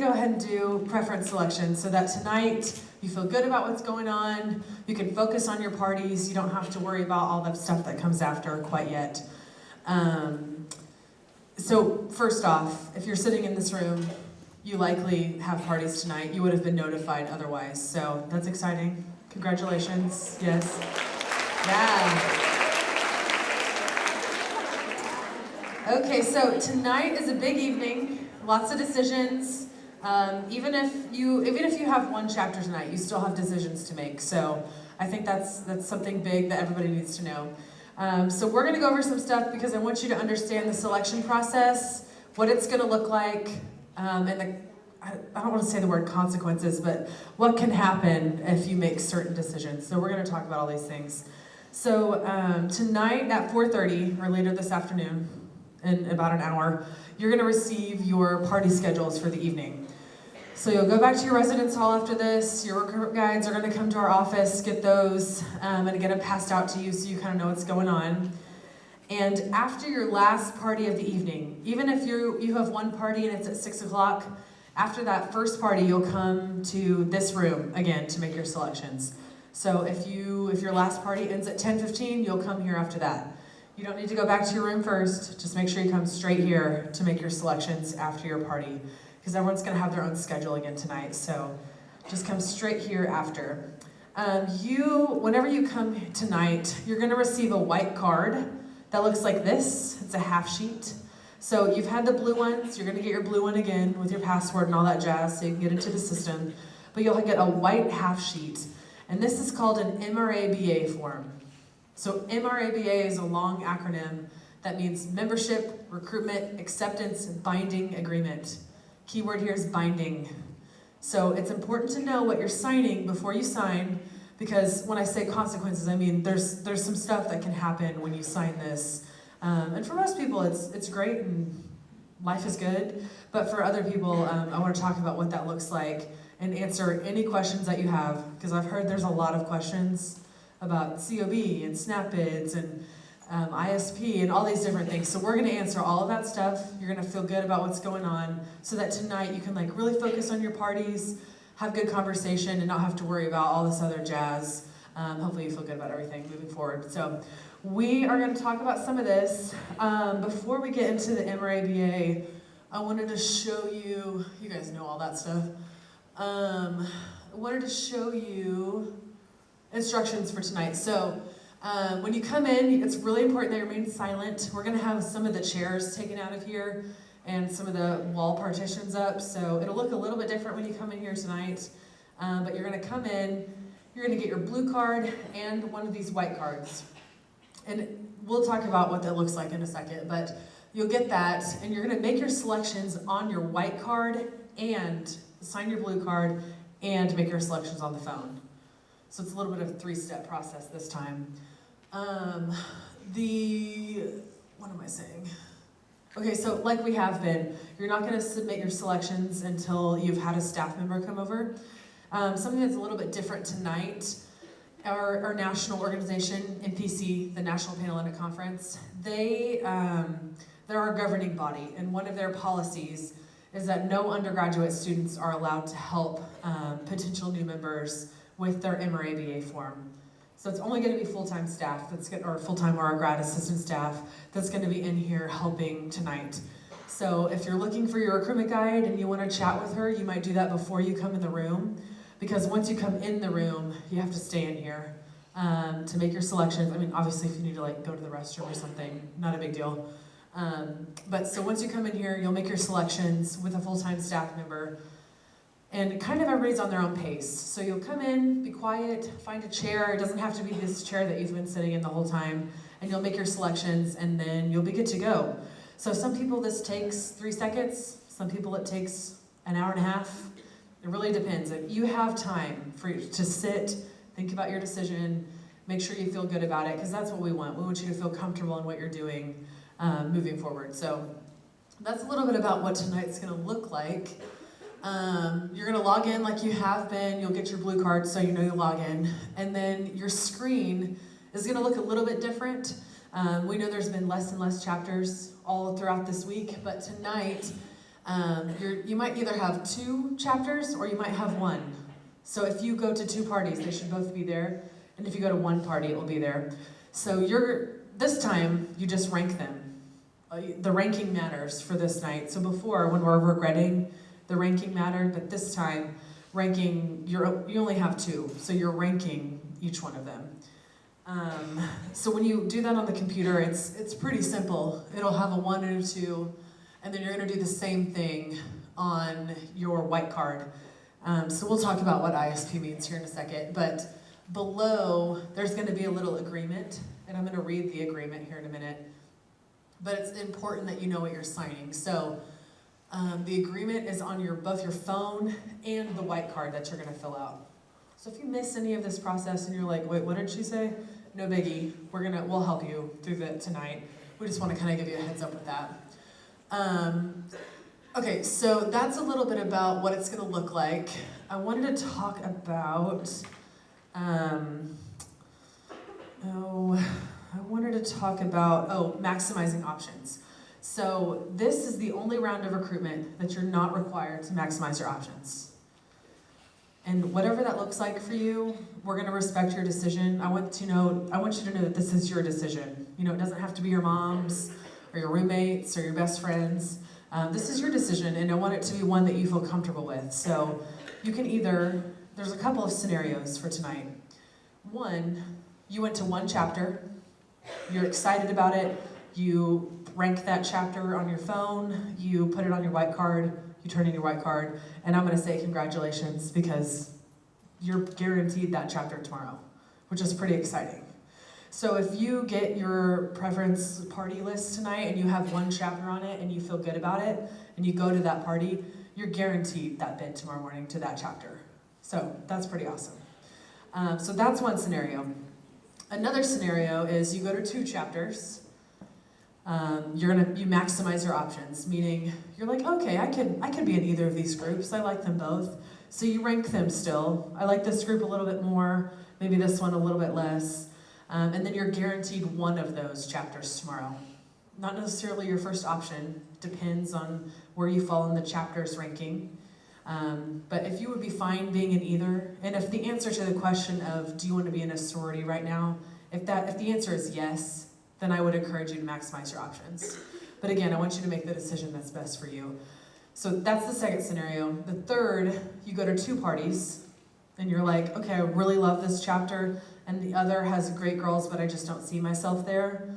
Go ahead and do preference selection so that tonight you feel good about what's going on. You can focus on your parties. You don't have to worry about all the stuff that comes after quite yet. So first off, if you're sitting in this room, you likely have parties tonight. You would have been notified otherwise. So that's exciting. Congratulations. Yes. Yeah. Okay, so tonight is a big evening. Lots of decisions. Even if you have one chapter tonight, you still have decisions to make. So I think that's something big that everybody needs to know. So we're going to go over some stuff because I want you to understand the selection process, what it's going to look like, and I don't want to say the word consequences, but what can happen if you make certain decisions. So we're going to talk about all these things. So tonight at 4:30 or later this afternoon, in about an hour, you're going to receive your party schedules for the evening. So you'll go back to your residence hall after this. Your recruitment guides are going to come to our office, get those, and get them passed out to you so you kind of know what's going on. And after your last party of the evening, even if you have one party and it's at 6 o'clock, after that first party, you'll come to this room again to make your selections. So if your last party ends at 10:15, you'll come here after that. You don't need to go back to your room first. Just make sure you come straight here to make your selections after your party, because everyone's going to have their own schedule again tonight. So just come straight here after. Whenever you come tonight, you're going to receive a white card that looks like this. It's a half sheet. So you've had the blue ones. You're going to get your blue one again with your password and all that jazz so you can get into the system. But you'll get a white half sheet. And this is called an MRABA form. So MRABA is a long acronym that means Membership, Recruitment, Acceptance, Binding Agreement. Keyword here is binding. So it's important to know what you're signing before you sign, because when I say consequences, I mean there's some stuff that can happen when you sign this. And for most people, it's great and life is good. But for other people, I want to talk about what that looks like and answer any questions that you have, because I've heard there's a lot of questions about COB and SNAP bids and ISP and all these different things. So we're going to answer all of that stuff. You're going to feel good about what's going on so that tonight you can really focus on your parties, have good conversation, and not have to worry about all this other jazz. Hopefully you feel good about everything moving forward. So we are going to talk about some of this. Before we get into the MRABA, I wanted to show you guys know all that stuff. I wanted to show you instructions for tonight. So when you come in, it's really important that you remain silent. We're going to have some of the chairs taken out of here and some of the wall partitions up. So it'll look a little bit different when you come in here tonight. But you're going to come in, you're going to get your blue card and one of these white cards. And we'll talk about what that looks like in a second. But you'll get that, and you're going to make your selections on your white card and sign your blue card and make your selections on the phone. So it's a little bit of a 3-step process this time. What am I saying? Okay, so like we have been, you're not going to submit your selections until you've had a staff member come over. Something that's a little bit different tonight, our national organization, NPC, the National Panhellenic Conference, they're our governing body, and one of their policies is that no undergraduate students are allowed to help potential new members with their MRABA form. So it's only going to be full-time staff or full-time or our grad assistant staff that's going to be in here helping tonight. So if you're looking for your recruitment guide and you want to chat with her, you might do that before you come in the room, because once you come in the room, you have to stay in here to make your selections. I mean, obviously if you need to go to the restroom or something, not a big deal. But so once you come in here, you'll make your selections with a full-time staff member. And kind of everybody's on their own pace. So you'll come in, be quiet, find a chair. It doesn't have to be this chair that you've been sitting in the whole time. And you'll make your selections, and then you'll be good to go. So some people this takes 3 seconds. Some people it takes an hour and a half. It really depends. You have time for you to sit, think about your decision, make sure you feel good about it, because that's what we want. We want you to feel comfortable in what you're doing moving forward. So that's a little bit about what tonight's going to look like. You're going to log in like you have been. You'll get your blue card so you know you log in. And then your screen is going to look a little bit different. We know there's been less and less chapters all throughout this week, but tonight You might either have 2 chapters or you might have 1. So if you go to 2 parties, they should both be there. And if you go to 1 party, it will be there. So this time, you just rank them. The ranking matters for this night. So before, when we're regretting, the ranking mattered, but this time, ranking, you only have 2, so you're ranking each one of them. So when you do that on the computer, it's pretty simple. It'll have a 1 and a 2, and then you're gonna do the same thing on your white card. So we'll talk about what ISP means here in a second, but below, there's gonna be a little agreement, and I'm gonna read the agreement here in a minute. But it's important that you know what you're signing. So the agreement is on both your phone and the white card that you're gonna fill out. So if you miss any of this process and you're like, wait, what did she say? No biggie, we'll help you through that tonight. We just wanna kinda give you a heads up with that. Okay, so that's a little bit about what it's gonna look like. I wanted to talk about, maximizing options. So this is the only round of recruitment that you're not required to maximize your options. And whatever that looks like for you, we're gonna respect your decision. I want you to know that this is your decision. You know, it doesn't have to be your mom's or your roommates or your best friends. This is your decision, and I want it to be one that you feel comfortable with. So you can there's a couple of scenarios for tonight. One, you went to 1 chapter, you're excited about it, you rank that chapter on your phone, you put it on your white card, you turn in your white card, and I'm gonna say congratulations because you're guaranteed that chapter tomorrow, which is pretty exciting. So if you get your preference party list tonight and you have 1 chapter on it and you feel good about it, and you go to that party, you're guaranteed that bid tomorrow morning to that chapter. So that's pretty awesome. So that's one scenario. Another scenario is you go to 2 chapters. You maximize your options, meaning you're like, okay, I could be in either of these groups. I like them both. So you rank them still. I like this group a little bit more, maybe this one a little bit less. And then you're guaranteed 1 of those chapters tomorrow. Not necessarily your first option, depends on where you fall in the chapter's ranking. But if you would be fine being in either, and if the answer to the question of do you want to be in a sorority right now, if the answer is yes, then I would encourage you to maximize your options. But again, I want you to make the decision that's best for you. So that's the second scenario. The third, you go to 2 parties, and you're like, okay, I really love this chapter, and the other has great girls, but I just don't see myself there.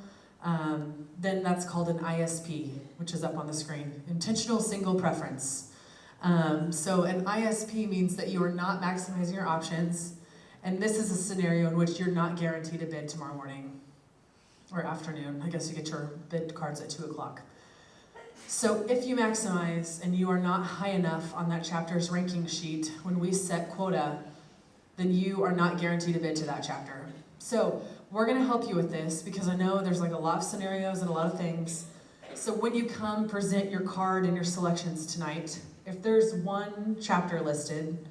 Then that's called an ISP, which is up on the screen, Intentional Single Preference. So an ISP means that you are not maximizing your options, and this is a scenario in which you're not guaranteed a bid tomorrow morning, or afternoon. I guess you get your bid cards at 2 o'clock. So if you maximize and you are not high enough on that chapter's ranking sheet when we set quota, then you are not guaranteed a bid to that chapter. So we're gonna help you with this because I know there's like a lot of scenarios and a lot of things. So when you come present your card and your selections tonight, if there's 1 chapter listed,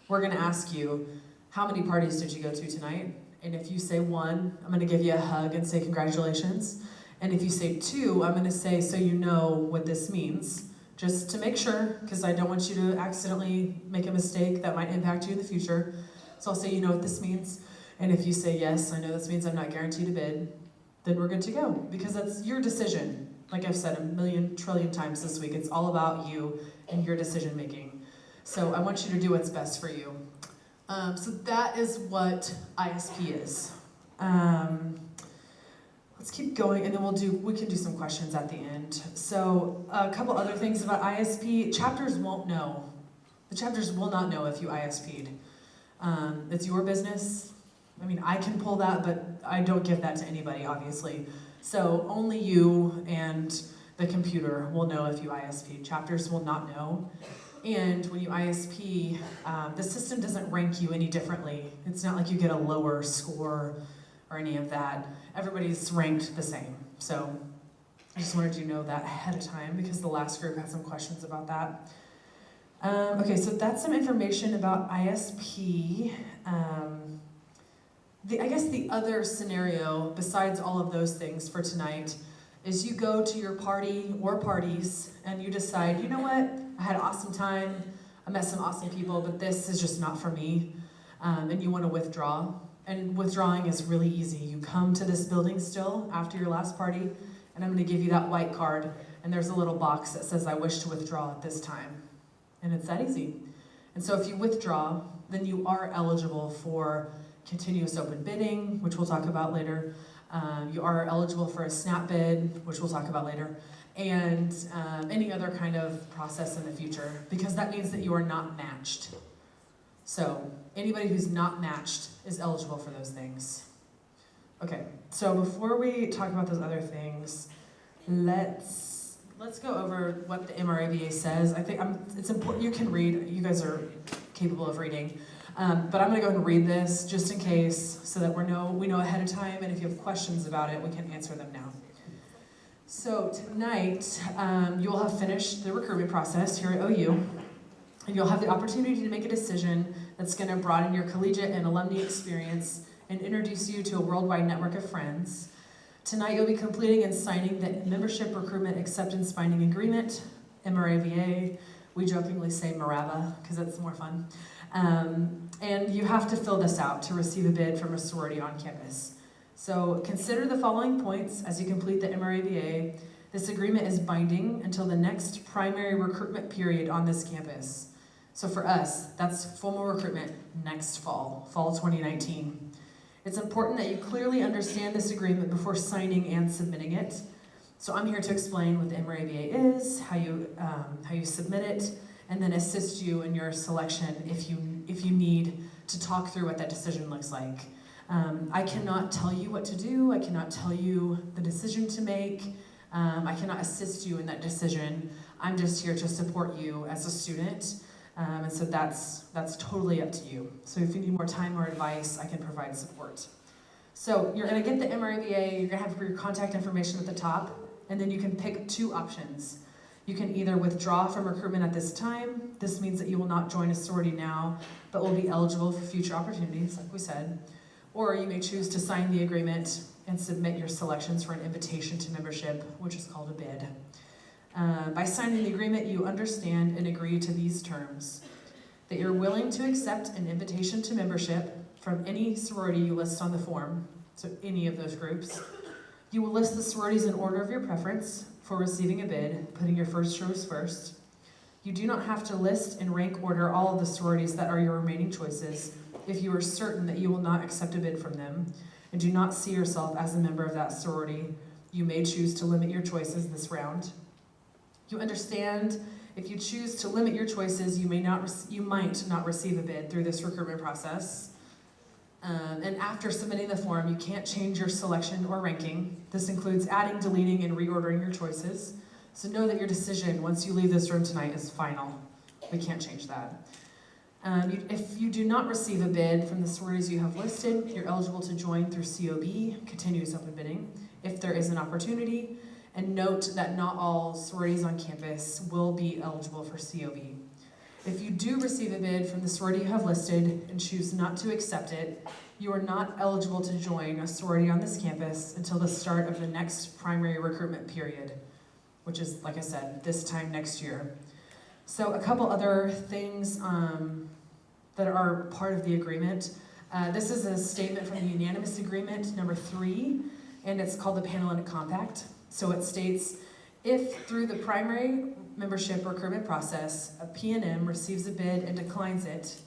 we're gonna ask you, how many parties did you go to tonight? And if you say 1, I'm gonna give you a hug and say congratulations. And if you say 2, I'm gonna say so you know what this means, just to make sure, because I don't want you to accidentally make a mistake that might impact you in the future. So I'll say you know what this means. And if you say yes, I know this means I'm not guaranteed a bid, then we're good to go, because that's your decision. Like I've said a million trillion times this week, it's all about you and your decision making. So I want you to do what's best for you. So that is what ISP is. Let's keep going, and then we can do some questions at the end. So a couple other things about ISP. Chapters won't know. The chapters will not know if you ISP'd. It's your business. I mean, I can pull that, but I don't give that to anybody, obviously. So only you and the computer will know if you ISP. Chapters will not know. And when you ISP, the system doesn't rank you any differently. It's not like you get a lower score or any of that. Everybody's ranked the same. So I just wanted you to know that ahead of time because the last group had some questions about that. Okay, so that's some information about ISP. I guess the other scenario, besides all of those things for tonight, is you go to your party or parties and you decide, you know what, I had an awesome time, I met some awesome people, but this is just not for me, and you want to withdraw. And withdrawing is really easy. You come to this building still after your last party, and I'm going to give you that white card, and there's a little box that says, I wish to withdraw at this time. And it's that easy. And so if you withdraw, then you are eligible for continuous open bidding, which we'll talk about later. You are eligible for a snap bid, which we'll talk about later, and any other kind of process in the future, because that means that you are not matched. So anybody who's not matched is eligible for those things. Okay, so before we talk about those other things, let's go over what the MRABA says. I think it's important. You can read. You guys are capable of reading. But I'm going to go ahead and read this just in case, so that we know ahead of time, and if you have questions about it, we can answer them now. So tonight, you will have finished the recruitment process here at OU, and you'll have the opportunity to make a decision that's going to broaden your collegiate and alumni experience and introduce you to a worldwide network of friends. Tonight, you'll be completing and signing the Membership Recruitment Acceptance Binding Agreement, MRABA. We jokingly say MRABA because it's more fun. And you have to fill this out to receive a bid from a sorority on campus. So consider the following points as you complete the MRABA. This agreement is binding until the next primary recruitment period on this campus. So for us, that's formal recruitment next fall 2019. It's important that you clearly understand this agreement before signing and submitting it. So I'm here to explain what the MRABA is, how you submit it, and then assist you in your selection if you need to talk through what that decision looks like. I cannot tell you what to do. I cannot tell you the decision to make. I cannot assist you in that decision. I'm just here to support you as a student, and so that's totally up to you. So if you need more time or advice, I can provide support. So you're going to get the MRABA. You're going to have your contact information at the top, and then you can pick two options. You can either withdraw from recruitment at this time. This means that you will not join a sorority now, but will be eligible for future opportunities, like we said. Or you may choose to sign the agreement and submit your selections for an invitation to membership, which is called a bid. By signing the agreement, you understand and agree to these terms: that you're willing to accept an invitation to membership from any sorority you list on the form, so any of those groups. You will list the sororities in order of your preference for receiving a bid, putting your first choice first. You do not have to list in rank order all of the sororities that are your remaining choices if you are certain that you will not accept a bid from them and do not see yourself as a member of that sorority. You may choose to limit your choices this round. You understand if you choose to limit your choices, you might not receive a bid through this recruitment process. And after submitting the form, you can't change your selection or ranking. This includes adding, deleting, and reordering your choices. So know that your decision, once you leave this room tonight, is final. We can't change that. If you do not receive a bid from the sororities you have listed, you're eligible to join through COB, continuous open bidding, if there is an opportunity. And note that not all sororities on campus will be eligible for COB. If you do receive a bid from the sorority you have listed and choose not to accept it, you are not eligible to join a sorority on this campus until the start of the next primary recruitment period, which is, like I said, this time next year. So a couple other things that are part of the agreement. This is a statement from the unanimous agreement number 3, and it's called the Panhellenic Compact. So it states, if through the primary membership recruitment process, a P&M receives a bid and declines it,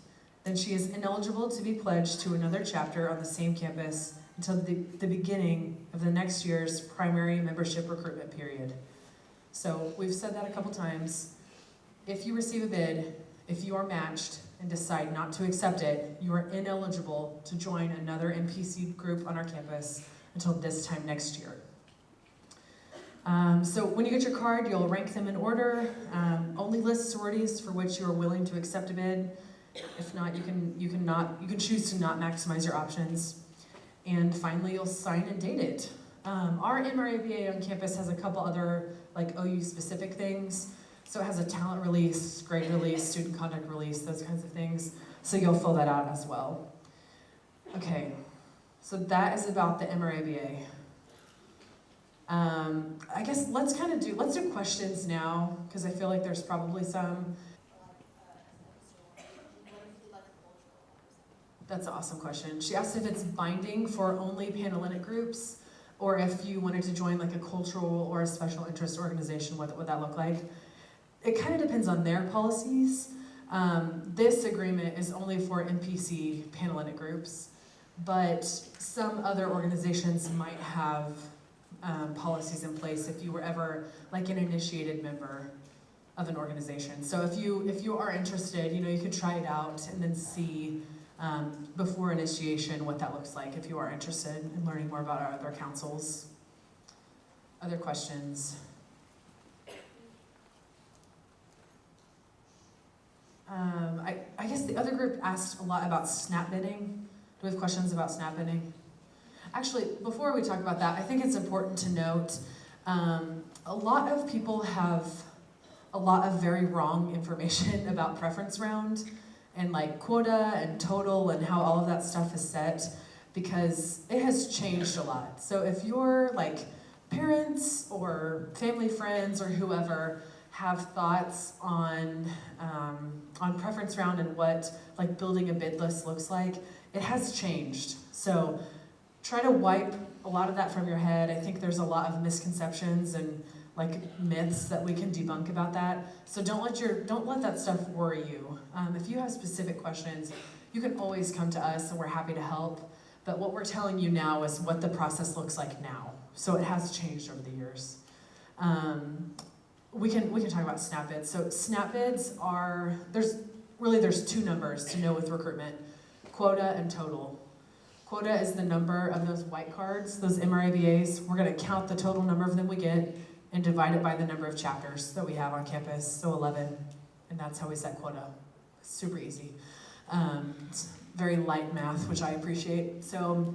then she is ineligible to be pledged to another chapter on the same campus until the beginning of the next year's primary membership recruitment period. So we've said that a couple times. If you receive a bid, if you are matched and decide not to accept it, you are ineligible to join another MPC group on our campus until this time next year. So when you get your card, you'll rank them in order. Only list sororities for which you are willing to accept a bid. If not, you can choose to not maximize your options. And finally, you'll sign and date it. Our MRABA on campus has a couple other like OU specific things. So it has a talent release, grade release, student conduct release, those kinds of things. So you'll fill that out as well. Okay, so that is about the MRABA. I guess let's do questions now, because I feel like there's probably some. That's an awesome question. She asked if it's binding for only Panhellenic groups, or if you wanted to join like a cultural or a special interest organization, what would that look like? It kind of depends on their policies. This agreement is only for NPC Panhellenic groups, but some other organizations might have policies in place if you were ever like an initiated member of an organization. So if you are interested, you could try it out and then see before initiation what that looks like if you are interested in learning more about our other councils. Other questions? I guess the other group asked a lot about snap bidding. Do we have questions about snap bidding? Actually, before we talk about that, I think it's important to note a lot of people have a lot of very wrong information about preference round and like quota and total and how all of that stuff is set, because it has changed a lot. So if your like parents or family friends or whoever have thoughts on preference round and what like building a bid list looks like, it has changed. So try to wipe a lot of that from your head. I think there's a lot of misconceptions and like myths that we can debunk about that. So don't let that stuff worry you. If you have specific questions, you can always come to us and we're happy to help. But what we're telling you now is what the process looks like now. So it has changed over the years. We can talk about snap bids. So snap bids are, there's two numbers to know with recruitment: quota and total. Quota is the number of those white cards, those MRABAs. We're gonna count the total number of them we get and divide it by the number of chapters that we have on campus, so 11, and that's how we set quota. It's super easy. It's very light math, which I appreciate. So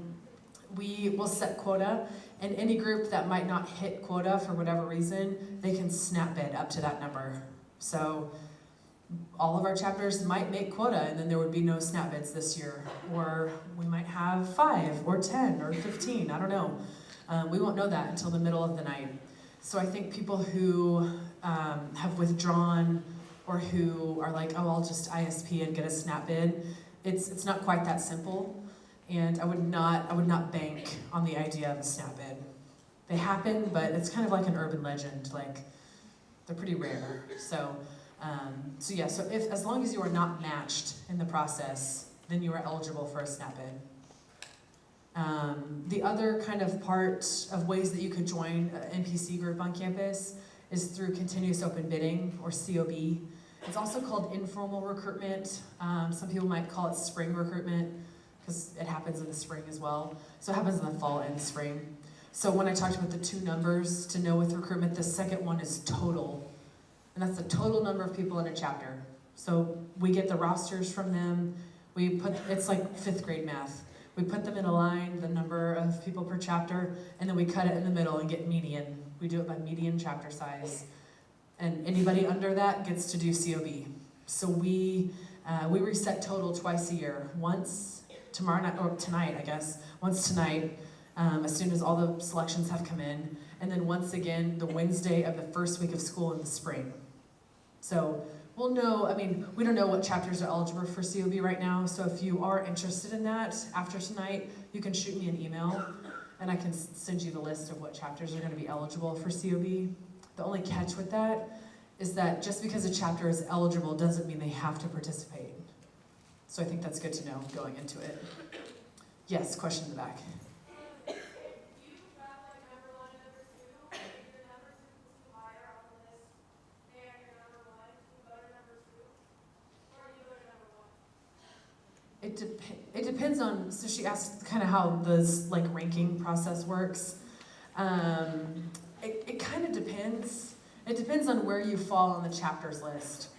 we will set quota, and any group that might not hit quota for whatever reason, they can snap bid up to that number. So all of our chapters might make quota, and then there would be no snap bids this year. Or we might have 5 or 10 or 15, I don't know. We won't know that until the middle of the night. So I think people who have withdrawn or who are like, oh, I'll just ISP and get a snap bid, it's not quite that simple. And I would not bank on the idea of a snap bid. They happen, but it's kind of like an urban legend. Like, they're pretty rare. So if as long as you are not matched in the process, then you are eligible for a snap bid. The other kind of part of ways that you could join an NPC group on campus is through continuous open bidding, or COB. It's also called informal recruitment. Some people might call it spring recruitment, because it happens in the spring as well. So it happens in the fall and spring. So when I talked about the two numbers to know with recruitment, the second one is total. And that's the total number of people in a chapter. So we get the rosters from them. It's like 5th grade math. We put them in a line, the number of people per chapter, and then we cut it in the middle and get median. We do it by median chapter size. And anybody under that gets to do COB. So we reset total twice a year. Once tomorrow night, or tonight, I guess. Once tonight, as soon as all the selections have come in. And then once again, the Wednesday of the first week of school in the spring. So we'll know, we don't know what chapters are eligible for COB right now, so if you are interested in that after tonight, you can shoot me an email, and I can send you the list of what chapters are going to be eligible for COB. The only catch with that is that just because a chapter is eligible doesn't mean they have to participate. So I think that's good to know going into it. Yes, question in the back. It depends on, so she asked kind of how this like ranking process works. It kind of depends. It depends on where you fall on the chapters list.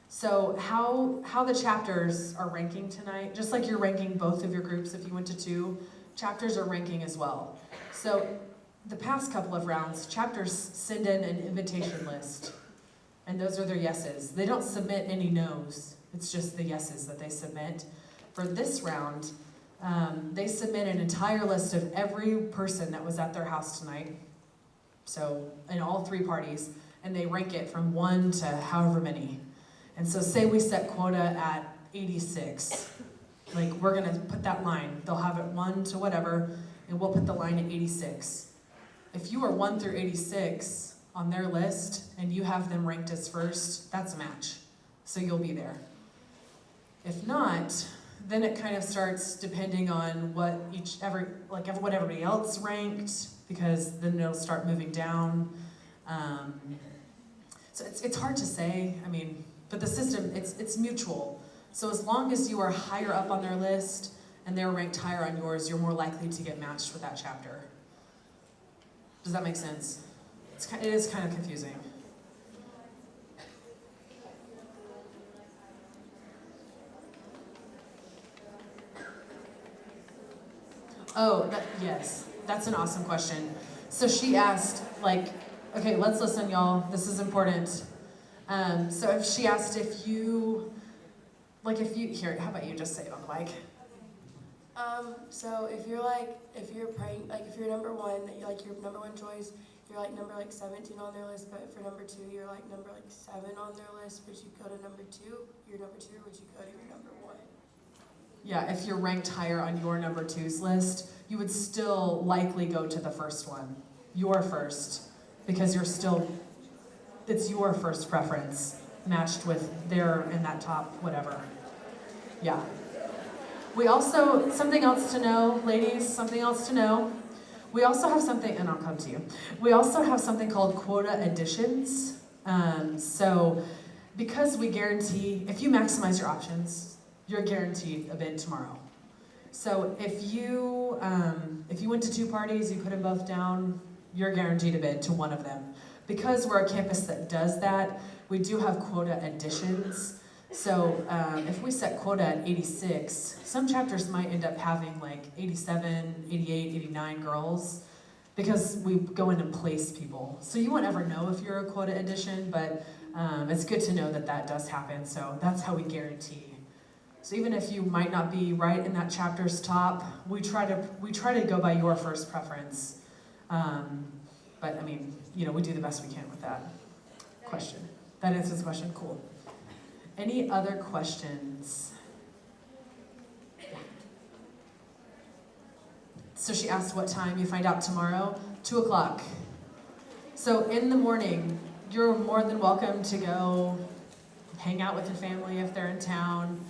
So how the chapters are ranking tonight, just like you're ranking both of your groups if you went to 2, chapters are ranking as well. So the past couple of rounds, chapters send in an invitation list, and those are their yeses. They don't submit any no's. It's just the yeses that they submit. For this round, they submit an entire list of every person that was at their house tonight, So in all 3 parties, and they rank it from 1 to however many. And so say we set quota at 86. Like, we're gonna put that line. They'll have it 1 to whatever, and we'll put the line at 86. If you are 1 through 86 on their list, and you have them ranked as first, that's a match. So you'll be there. If not, then it kind of starts depending on what what everybody else ranked, because then it'll start moving down. So it's hard to say. I mean, but the system, it's mutual. So as long as you are higher up on their list and they're ranked higher on yours, you're more likely to get matched with that chapter. Does that make sense? It is kind of confusing. Oh, yes, that's an awesome question. So she asked, okay, let's listen, y'all. This is important. So if she asked if you, here, how about you just say it on the mic? So if you're praying, if you're number 1, your number 1 choice, you're number 17 on their list, but for number 2, you're number 7 on their list, would you go to number 2? You're number 2, or would you go to your number 1? Yeah, if you're ranked higher on your number 2's list, you would still likely go to the first one, your first, because it's your first preference matched with their in that top whatever. Yeah. We also, something else to know, ladies, something else to know. We also have something, and I'll come to you. We also have something called quota additions. So because we guarantee, if you maximize your options, you're guaranteed a bid tomorrow. So if you went to 2 parties, you put them both down, you're guaranteed a bid to one of them. Because we're a campus that does that, we do have quota additions. So if we set quota at 86, some chapters might end up having 87, 88, 89 girls, because we go in and place people. So you won't ever know if you're a quota addition, but it's good to know that that does happen. So that's how we guarantee. So even if you might not be right in that chapter's top, we try to go by your first preference. But I mean, we do the best we can with that question. That answers the question. Cool. Any other questions? Yeah. So she asked what time. You find out tomorrow, 2 o'clock. So in the morning, you're more than welcome to go hang out with your family if they're in town.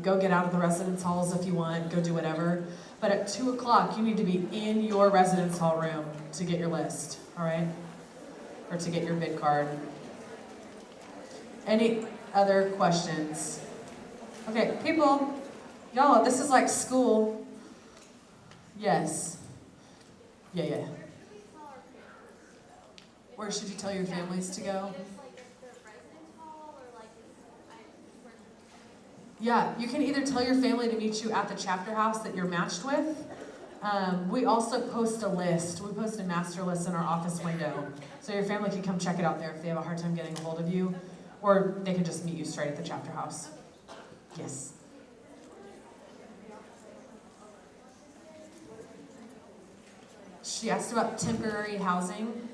Go get out of the residence halls if you want, go do whatever. But at 2 o'clock, you need to be in your residence hall room to get your list, all right? Or to get your bid card. Any other questions? Okay, people, y'all, this is like school. Yes. Yeah. Where should you tell your families to go? Yeah, you can either tell your family to meet you at the chapter house that you're matched with. We also post a list. We post a master list in our office window. So your family can come check it out there if they have a hard time getting a hold of you. Or they can just meet you straight at the chapter house. Yes. She asked about temporary housing.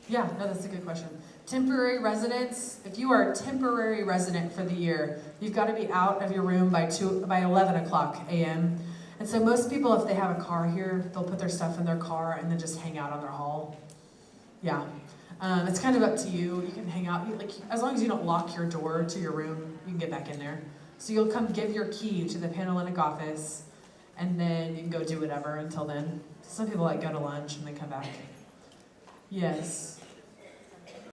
Yeah, no, that's a good question. Temporary residence, if you are a temporary resident for the year, you've got to be out of your room by 11 o'clock a.m. And so most people, if they have a car here, they'll put their stuff in their car and then just hang out on their hall. Yeah. It's kind of up to you. You can hang out, as long as you don't lock your door to your room, you can get back in there. So you'll come give your key to the Panhellenic office, and then you can go do whatever until then. Some people go to lunch and then come back. Yes.